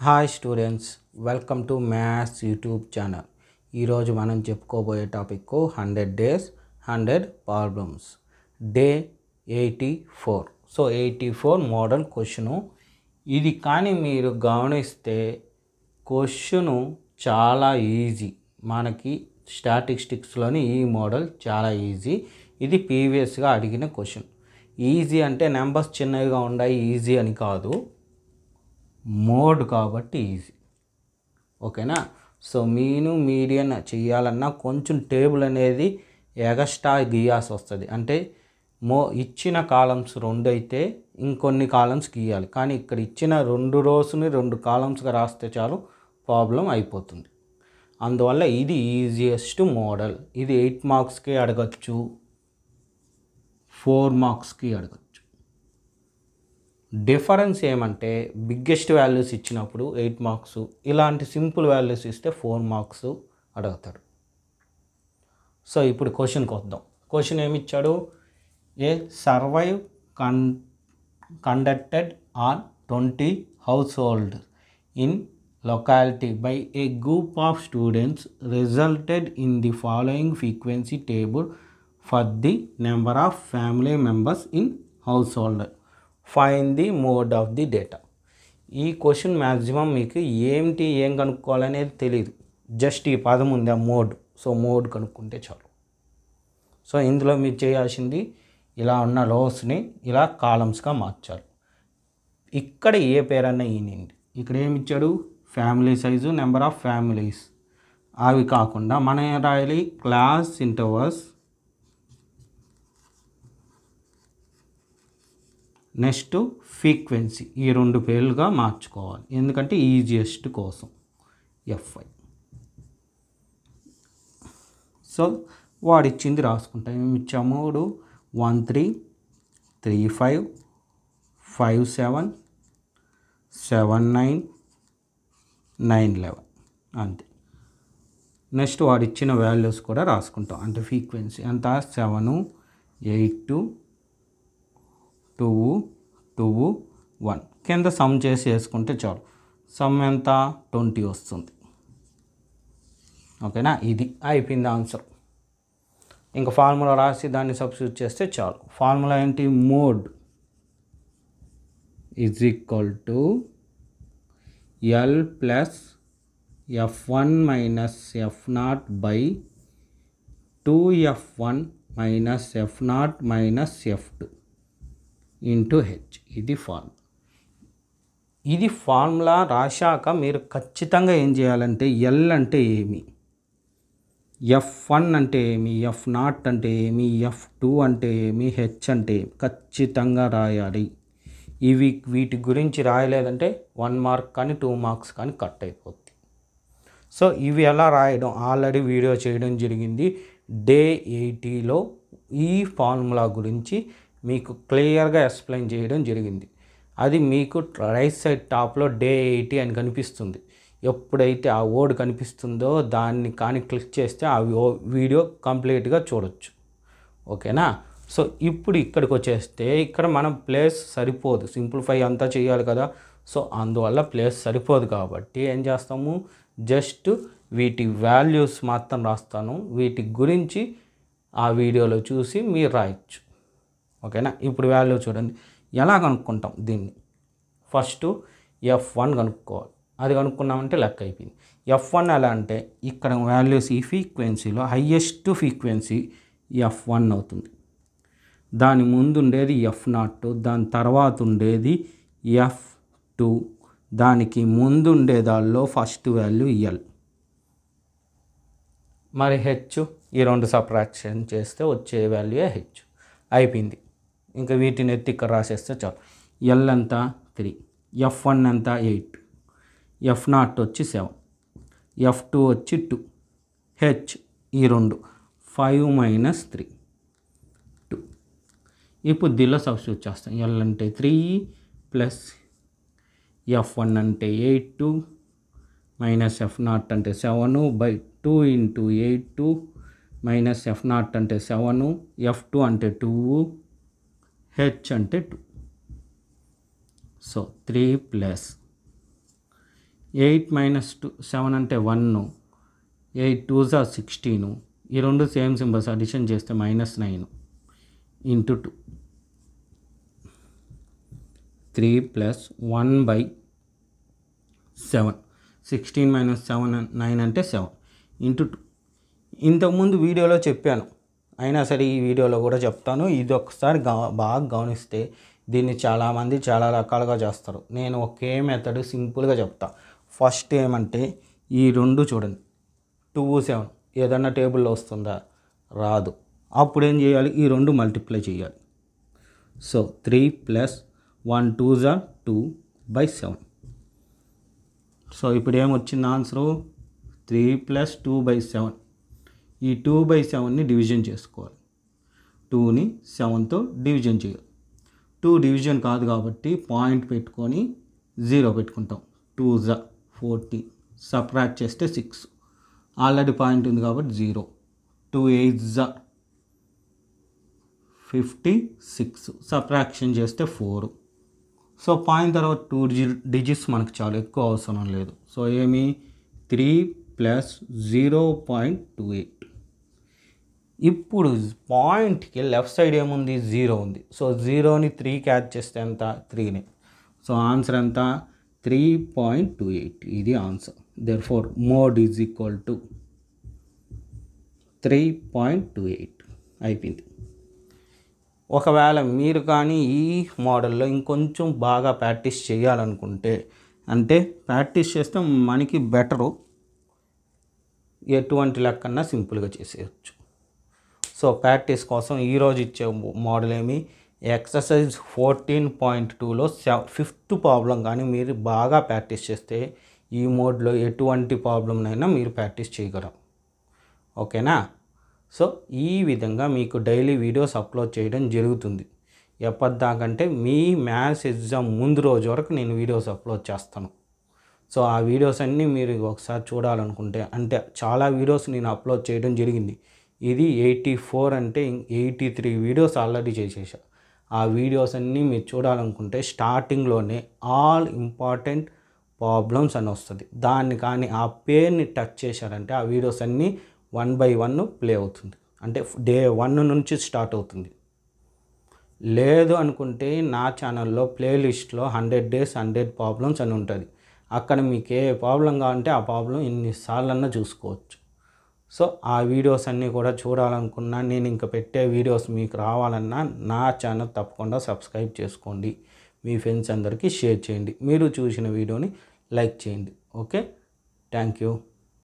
Hi students, welcome to maths YouTube channel. ఈరోజు మనం చెప్పుకోబోయే topic 100 days 100 problems day 84. So 84 model question ఇది. కానీ మీరు గమనిస్తే క్వశ్చను చాలా ఈజీ. మనకి స్టాటిస్టిక్స్లోని ఈ మోడల్ చాలా ఈజీ. ఇది ప్రీవియస్గా అడిగిన క్వశ్చన్. ఈజీ అంటే నెంబర్స్ చిన్నవిగా ఉన్నాయి ఈజీ అని కాదు, మోడ్ కాబట్టి ఈజీ. ఓకేనా? సో మీను మీడియన్ చేయాలన్నా కొంచెం టేబుల్ అనేది ఎగస్ట్రా గీయాల్సి వస్తుంది. అంటే ఇచ్చిన కాలమ్స్ 2 అయితే ఇంకొన్ని కాలమ్స్ గీయాలి. కానీ ఇక్కడ ఇచ్చిన 2 రోస్ని 2 కాలమ్స్గా రాస్తే చాలు, ప్రాబ్లం అయిపోతుంది. అందువల్ల ఇది ఈజియెస్ట్ మోడల్. ఇది 8 మార్క్స్కి అడగచ్చు, 4 మార్క్స్కి అడగచ్చు. డిఫరెన్స్ ఏమంటే బిగ్గెస్ట్ వాల్యూస్ ఇచ్చినప్పుడు 8 మార్క్స్, ఇలాంటి సింపుల్ వాల్యూస్ ఇస్తే 4 మార్క్స్ అడుగుతాడు. సో ఇప్పుడు క్వశ్చన్కి వద్దాం. క్వశ్చన్ ఏమి ఇచ్చాడు? A survey conducted on 20 household in locality by a group of students resulted in the following frequency table for the number of family members in household. Find the mode of the data. ఈ question maximum మీకు ఏం కనుక్కోవాలనేది తెలియదు. Just ఈ పదం ఉంది, ఆ mode. So mode కనుక్కుంటే చాలు. సో ఇందులో మీరు చేయాల్సింది ఇలా ఉన్న రోస్ని ఇలా కాలమ్స్గా మార్చాలి. ఇక్కడ ఏ పేరన్నా ఈనింది. ఇక్కడ ఏమి ఇచ్చాడు? Family size, number of families. అవి కాకుండా మనం ఏం రాయాలి? Class intervals, next frequency. ఈ 2 పేర్లుగా మార్చుకోవాలి, ఎందుకంటే ఈజియెస్ట్ కోసం. F5. సో వాడిచ్చింది రాసుకుంటాం. ఏమి ఇచ్చాము? 13, 35, 57, 79, 911 అంతే. నెక్స్ట్ వాడిచ్చిన వాల్యూస్ కూడా రాసుకుంటాం. అంటే ఫ్రీక్వెన్సీ ఎంత? 7, 8, 2, 2, 1. కింద సమ్ చేసి వేసుకుంటే చాలు. సమ్ ఎంత? 20 వస్తుంది. ఓకేనా? ఇది అయిపోయింది ఆన్సర్. ఇంకా ఫార్ములా రాసి దాన్ని సబ్స్టిట్యూట్ చేస్తే చాలు. ఫార్ములా ఏంటి? Mode is equal to L plus F1 minus F0 by 2F1 minus F0 minus F2 into H. ఇది ఫార్ములా. ఇది ఫార్ములా రాశాక మీరు ఖచ్చితంగా ఏం చేయాలంటే ఎల్ అంటే ఏమి, F1 అంటే ఏమి, F0 అంటే ఏమి, F2 అంటే ఏమి, హెచ్ అంటే ఏమి ఖచ్చితంగా రాయాలి. వీటి గురించి రాయలేదంటే 1 మార్క్ కానీ 2 మార్క్స్ కానీ కట్ అయిపోద్ది. సో ఇవి ఎలా రాయడం ఆల్రెడీ వీడియో చేయడం జరిగింది. డే 80లో ఈ ఫార్ములా గురించి మీకు క్లియర్గా ఎక్స్ప్లెయిన్ చేయడం జరిగింది. అది మీకు రైట్ సైడ్ టాప్లో డే 80 అని కనిపిస్తుంది. ఎప్పుడైతే ఆ వర్డ్ కనిపిస్తుందో దాన్ని కానీ క్లిక్ చేస్తే ఆ వీడియో కంప్లీట్గా చూడొచ్చు. ఓకేనా? సో ఇప్పుడు ఇక్కడికి వచ్చేస్తే ఇక్కడ మనం ప్లేస్ సరిపోదు, సింప్లిఫై అంతా చేయాలి కదా. సో అందువల్ల ప్లేస్ సరిపోదు కాబట్టి ఏం చేస్తాము? జస్ట్ వీటి వాల్యూస్ మాత్రం రాస్తాను. వీటి గురించి ఆ వీడియోలో చూసి మీరు రాయొచ్చు. ఓకేనా? ఇప్పుడు వాల్యూ చూడండి. ఎలా కనుక్కుంటాం దీన్ని? ఫస్ట్ F1 కనుక్కోవాలి. అది కనుక్కున్నామంటే లెక్క అయిపోయింది. F1 ఎలా అంటే ఇక్కడ వాల్యూస్ ఈ ఫ్రీక్వెన్సీలో హయ్యెస్ట్ ఫ్రీక్వెన్సీ F1 అవుతుంది. దాని ముందు ఉండేది F0, దాని తర్వాత ఉండేది F2, దానికి ముందు ఉండే దానిలో ఫస్ట్ వాల్యూ ఎల్. మరి హెచ్ ఈ 2 సబ్ట్రాక్షన్ చేస్తే వచ్చే వాల్యూ హెచ్. అయిపోయింది. ఇంకా వీటిని ఎత్తి ఇక్కడ రాసేస్తే చాలు. ఎల్ ఎంత? 3, F1 ఎంత? 8, F0 వచ్చి 7, F2 వచ్చి 2, హెచ్ ఈ 2 5 మైనస్ 3 2. ఇప్పుడు దీనిలో సబ్స్టిట్యూట్ చేస్తాం. ఎల్ అంటే 3 ప్లస్ F1 అంటే 8 మైనస్ F0 అంటే 7 బై 2 ఇంటూ 8 మైనస్ F0 అంటే 7, F2 అంటే 2, హెచ్ అంటే 2. సో 3 ప్లస్ 8 మైనస్ 7 అంటే 1, 8 2s are 16, ఈ రెండు సేమ్ సింబల్స్ అడిషన్ చేస్తే -9 ఇంటూ 2, 3 ప్లస్ 1/7, 16 మైనస్ 7 9 అంటే 7 ఇంటూ 2. ఇంతకుముందు వీడియోలో చెప్పాను, అయినా సరే ఈ వీడియోలో కూడా చెప్తాను. ఇది ఒకసారి బాగా గమనిస్తే దీన్ని చాలామంది చాలా రకాలుగా చేస్తారు. నేను ఒకే మెథడ్ సింపుల్గా చెప్తా. ఫస్ట్ ఏమంటే ఈ రెండు చూడండి, 2 7 ఏదన్నా టేబుల్లో వస్తుందా? రాదు. అప్పుడు ఏం చేయాలి? ఈ రెండు మల్టిప్లై చేయాలి. So 3 plus 1 2s are 2/7. So ఇప్పుడు ఏమొచ్చింది ఆన్సరు? 3 ప్లస్ 2/7. ఈ 2/7ని డివిజన్ చేసుకోవాలి. 2ని 7తో డివిజన్ చేయాలి. 2 డివిజన్ కాదు కాబట్టి పాయింట్ పెట్టుకొని 0 పెట్టుకుంటాం. 2s are 14, సబ్ట్రాక్ట్ చేస్తే 6, ఆల్రెడీ పాయింట్ ఉంది కాబట్టి 0. 2 8s are 56, సబ్ట్రాక్షన్ చేస్తే 4. సో పాయింట్ తర్వాత 2 డిజిట్స్ మనకు చాలా ఎక్కువ అవసరం లేదు. సో ఏమి 3 ప్లస్ 0.28. ఇప్పుడు పాయింట్కి లెఫ్ట్ సైడ్ ఏముంది? 0 ఉంది. సో 0ని 3 క్యాచ్ చేస్తే ఎంత? 3ని. సో ఆన్సర్ ఎంత? 3.28. ఇది answer. Therefore mode is equal to 3.28 అయిపోయింది. ఒకవేళ మీరు కానీ ఈ మోడల్లో ఇంకొంచెం బాగా ప్రాక్టీస్ చేయాలనుకుంటే, అంటే ప్రాక్టీస్ చేస్తే మనకి బెటరు, ఎటువంటి లెక్కన్నా సింపుల్గా చేసేయచ్చు. సో ప్రాక్టీస్ కోసం ఈరోజు ఇచ్చే మోడల్ ఏమి, ఎక్సర్సైజ్ 14.2లో 5th ప్రాబ్లం కానీ మీరు బాగా ప్రాక్టీస్ చేస్తే ఈ మోడ్లో ఎటువంటి ప్రాబ్లంనైనా మీరు ప్రాక్టీస్ చేయగలరు. ఓకేనా? సో ఈ విధంగా మీకు డైలీ వీడియోస్ అప్లోడ్ చేయడం జరుగుతుంది. ఎప్పటిదాకంటే మీ మ్యాథ్స్ ఎగ్జామ్ ముందు రోజు వరకు నేను వీడియోస్ అప్లోడ్ చేస్తాను. సో ఆ వీడియోస్ అన్నీ మీరు ఒకసారి చూడాలనుకుంటే, అంటే చాలా వీడియోస్ నేను అప్లోడ్ చేయడం జరిగింది. ఇది 84 అంటే 83 వీడియోస్ ఆల్రెడీ చేసేసా. ఆ వీడియోస్ అన్నీ మీరు చూడాలనుకుంటే స్టార్టింగ్లోనే ఆల్ ఇంపార్టెంట్ ప్రాబ్లమ్స్ అని వస్తుంది. దాన్ని కానీ ఆ పేరుని టచ్ చేశారంటే ఆ వీడియోస్ అన్నీ 1 by 1 ప్లే అవుతుంది. అంటే డే 1 నుంచి స్టార్ట్ అవుతుంది. లేదు అనుకుంటే నా ఛానల్లో ప్లేలిస్ట్లో 100 days 100 ప్రాబ్లమ్స్ అని ఉంటుంది. అక్కడ మీకు ఏ ప్రాబ్లం కావాలంటే ఆ ప్రాబ్లం ఎన్నిసార్లన్నా చూసుకోవచ్చు. సో ఆ వీడియోస్ అన్నీ కూడా చూడాలనుకున్నా, నేను ఇంకా పెట్టే వీడియోస్ మీకు రావాలన్నా నా ఛానల్ తప్పకుండా సబ్స్క్రైబ్ చేసుకోండి. మీ ఫ్రెండ్స్ అందరికీ షేర్ చేయండి. మీరు చూసిన వీడియోని లైక్ చేయండి. Okay, thank you.